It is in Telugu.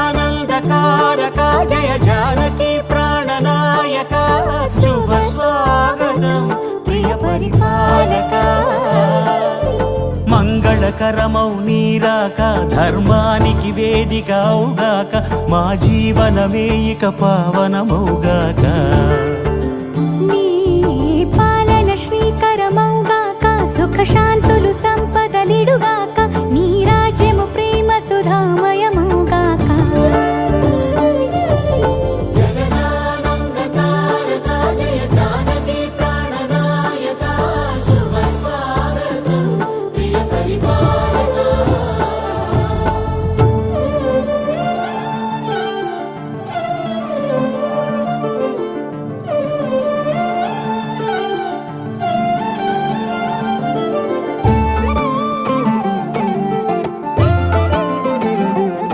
జగదానందకారక జయ జానకి ప్రాణనాయక శుభ స్వాగతం ప్రియ పరిపాలక మంగళకరమౌ నీరాక ధర్మానికి వేదిక అవుగాక మా జీవనమే ఇక పావనమౌగాక నీ పాలన శ్రీకరమౌగాక సుఖ శాంతులు సంపదలిడుగాక